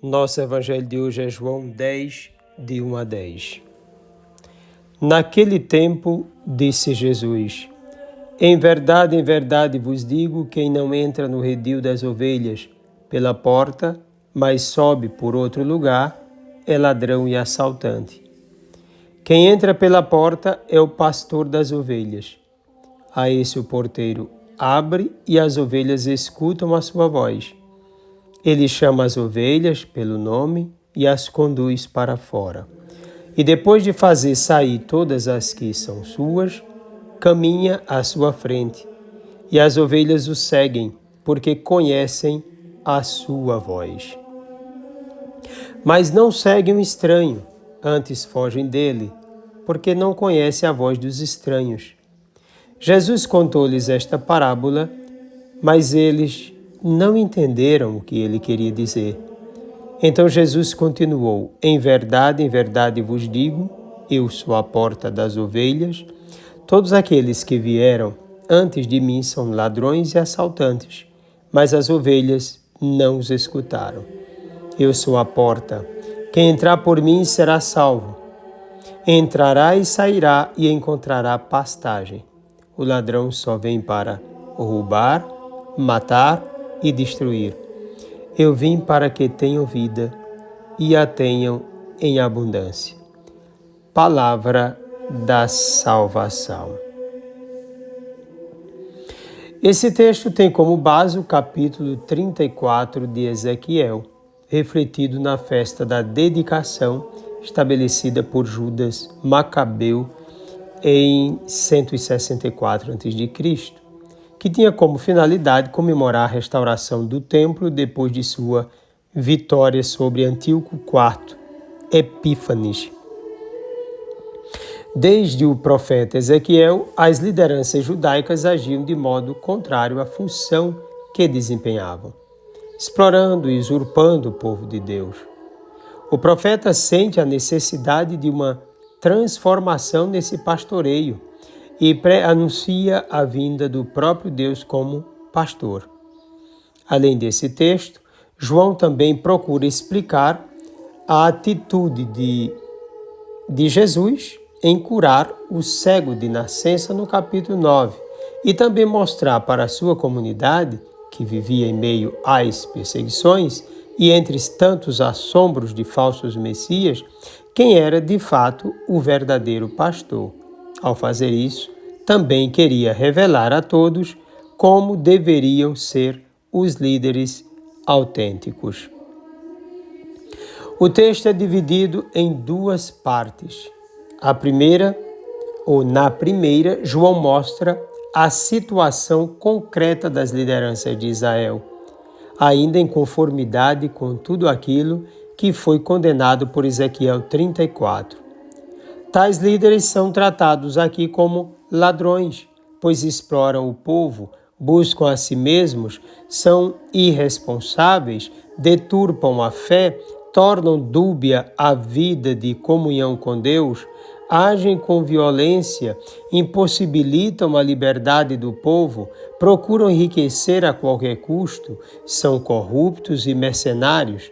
Nosso evangelho de hoje é João 10, de 1 a 10. Naquele tempo, disse Jesus: em verdade vos digo, quem não entra no redil das ovelhas pela porta, mas sobe por outro lugar, é ladrão e assaltante. Quem entra pela porta é o pastor das ovelhas. A esse o porteiro abre e as ovelhas escutam a sua voz. Ele chama as ovelhas pelo nome e as conduz para fora. E depois de fazer sair todas as que são suas, caminha à sua frente. E as ovelhas o seguem, porque conhecem a sua voz. Mas não seguem o estranho, antes fogem dele, porque não conhecem a voz dos estranhos. Jesus contou-lhes esta parábola, mas eles não entenderam o que ele queria dizer. Então Jesus continuou: em verdade vos digo, eu sou a porta das ovelhas. Todos aqueles que vieram antes de mim são ladrões e assaltantes, mas as ovelhas não os escutaram. Eu sou a porta. Quem entrar por mim será salvo. Entrará e sairá e encontrará pastagem. O ladrão só vem para roubar, matar e destruir. Eu vim para que tenham vida e a tenham em abundância. Palavra da salvação. Esse texto tem como base o capítulo 34 de Ezequiel, refletido na festa da dedicação estabelecida por Judas Macabeu em 164 a.C., que tinha como finalidade comemorar a restauração do templo depois de sua vitória sobre Antíoco IV Epífanes. Desde o profeta Ezequiel, as lideranças judaicas agiam de modo contrário à função que desempenhavam, explorando e usurpando o povo de Deus. O profeta sente a necessidade de uma transformação nesse pastoreio e anuncia a vinda do próprio Deus como pastor. Além desse texto, João também procura explicar a atitude de Jesus em curar o cego de nascença no capítulo 9 e também mostrar para a sua comunidade, que vivia em meio às perseguições e entre tantos assombros de falsos messias, quem era de fato o verdadeiro pastor. Ao fazer isso, também queria revelar a todos como deveriam ser os líderes autênticos. O texto é dividido em duas partes. Na primeira, João mostra a situação concreta das lideranças de Israel, ainda em conformidade com tudo aquilo que foi condenado por Ezequiel 34. Tais líderes são tratados aqui como ladrões, pois exploram o povo, buscam a si mesmos, são irresponsáveis, deturpam a fé, tornam dúbia a vida de comunhão com Deus, agem com violência, impossibilitam a liberdade do povo, procuram enriquecer a qualquer custo, são corruptos e mercenários.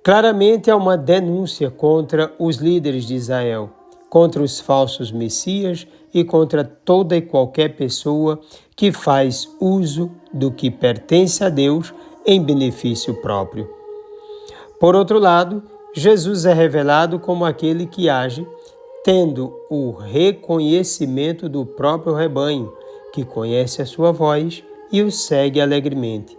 Claramente há uma denúncia contra os líderes de Israel, contra os falsos messias e contra toda e qualquer pessoa que faz uso do que pertence a Deus em benefício próprio. Por outro lado, Jesus é revelado como aquele que age tendo o reconhecimento do próprio rebanho, que conhece a sua voz e o segue alegremente.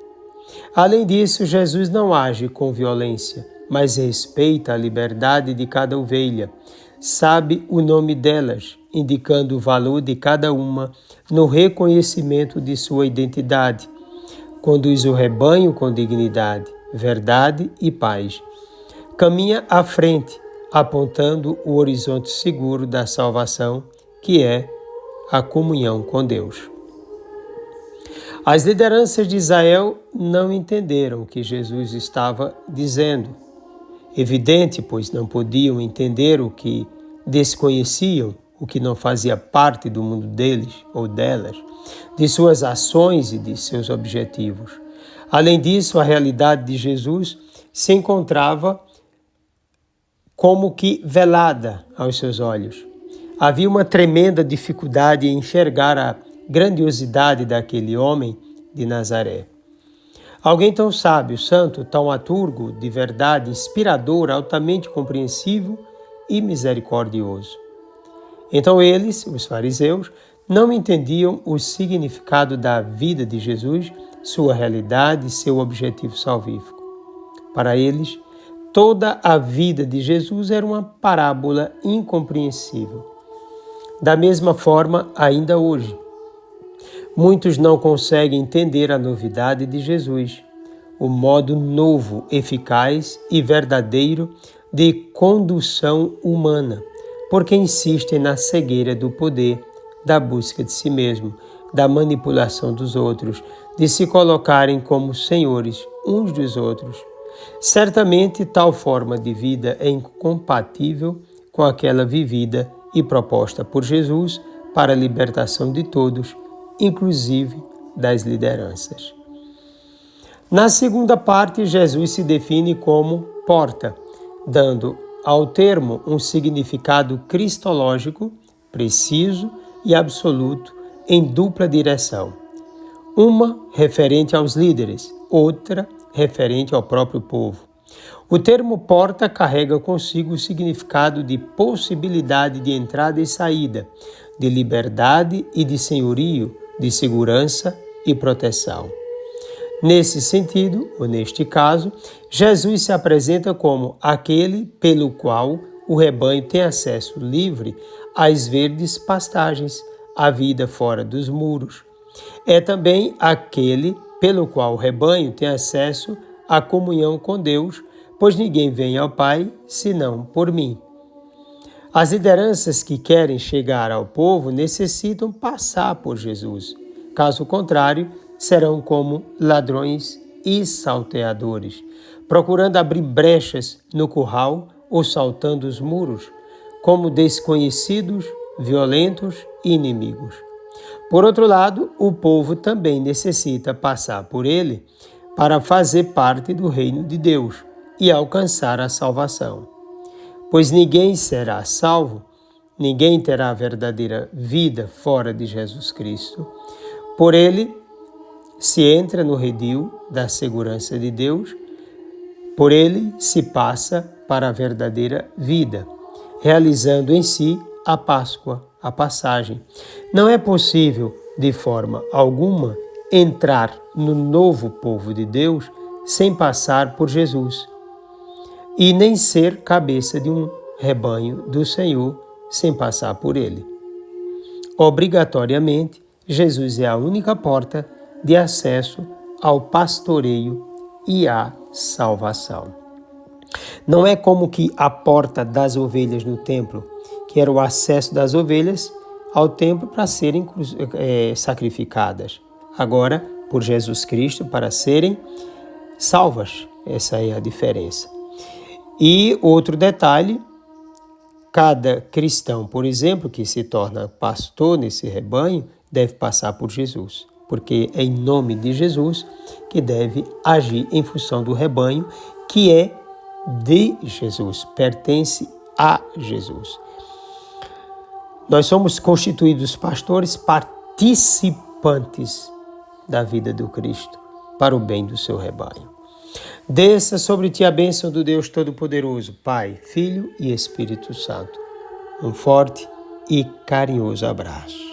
Além disso, Jesus não age com violência, mas respeita a liberdade de cada ovelha, sabe o nome delas, indicando o valor de cada uma no reconhecimento de sua identidade. Conduz o rebanho com dignidade, verdade e paz. Caminha à frente, apontando o horizonte seguro da salvação, que é a comunhão com Deus. As lideranças de Israel não entenderam o que Jesus estava dizendo. Evidente, pois não podiam entender o que desconheciam, o que não fazia parte do mundo deles ou delas, de suas ações e de seus objetivos. Além disso, a realidade de Jesus se encontrava como que velada aos seus olhos. Havia uma tremenda dificuldade em enxergar a grandiosidade daquele homem de Nazaré. Alguém tão sábio, santo, taumaturgo, de verdade, inspirador, altamente compreensivo e misericordioso. Então eles, os fariseus, não entendiam o significado da vida de Jesus, sua realidade e seu objetivo salvífico. Para eles, toda a vida de Jesus era uma parábola incompreensível. Da mesma forma, ainda hoje, muitos não conseguem entender a novidade de Jesus, o modo novo, eficaz e verdadeiro de condução humana, porque insistem na cegueira do poder, da busca de si mesmo, da manipulação dos outros, de se colocarem como senhores uns dos outros. Certamente, tal forma de vida é incompatível com aquela vivida e proposta por Jesus para a libertação de todos, inclusive das lideranças. Na segunda parte, Jesus se define como porta, dando ao termo um significado cristológico, preciso e absoluto, em dupla direção. Uma referente aos líderes, outra referente ao próprio povo. O termo porta carrega consigo o significado de possibilidade de entrada e saída, de liberdade e de senhorio, de segurança e proteção. Nesse sentido, ou neste caso, Jesus se apresenta como aquele pelo qual o rebanho tem acesso livre às verdes pastagens, à vida fora dos muros. É também aquele pelo qual o rebanho tem acesso à comunhão com Deus, pois ninguém vem ao Pai senão por mim. As lideranças que querem chegar ao povo necessitam passar por Jesus. Caso contrário, serão como ladrões e salteadores, procurando abrir brechas no curral ou saltando os muros, como desconhecidos, violentos e inimigos. Por outro lado, o povo também necessita passar por ele para fazer parte do reino de Deus e alcançar a salvação. Pois ninguém será salvo, ninguém terá a verdadeira vida fora de Jesus Cristo. Por ele se entra no redil da segurança de Deus, por ele se passa para a verdadeira vida, realizando em si a Páscoa, a passagem. Não é possível, de forma alguma, entrar no novo povo de Deus sem passar por Jesus, e nem ser cabeça de um rebanho do Senhor sem passar por ele. Obrigatoriamente, Jesus é a única porta de acesso ao pastoreio e à salvação. Não é como que a porta das ovelhas no templo, que era o acesso das ovelhas ao templo para serem sacrificadas. Agora, por Jesus Cristo, para serem salvas. Essa é a diferença. E outro detalhe, cada cristão, por exemplo, que se torna pastor nesse rebanho, deve passar por Jesus, porque é em nome de Jesus que deve agir em função do rebanho, que é de Jesus, pertence a Jesus. Nós somos constituídos pastores participantes da vida do Cristo, para o bem do seu rebanho. Desça sobre ti a bênção do Deus Todo-Poderoso, Pai, Filho e Espírito Santo. Um forte e carinhoso abraço.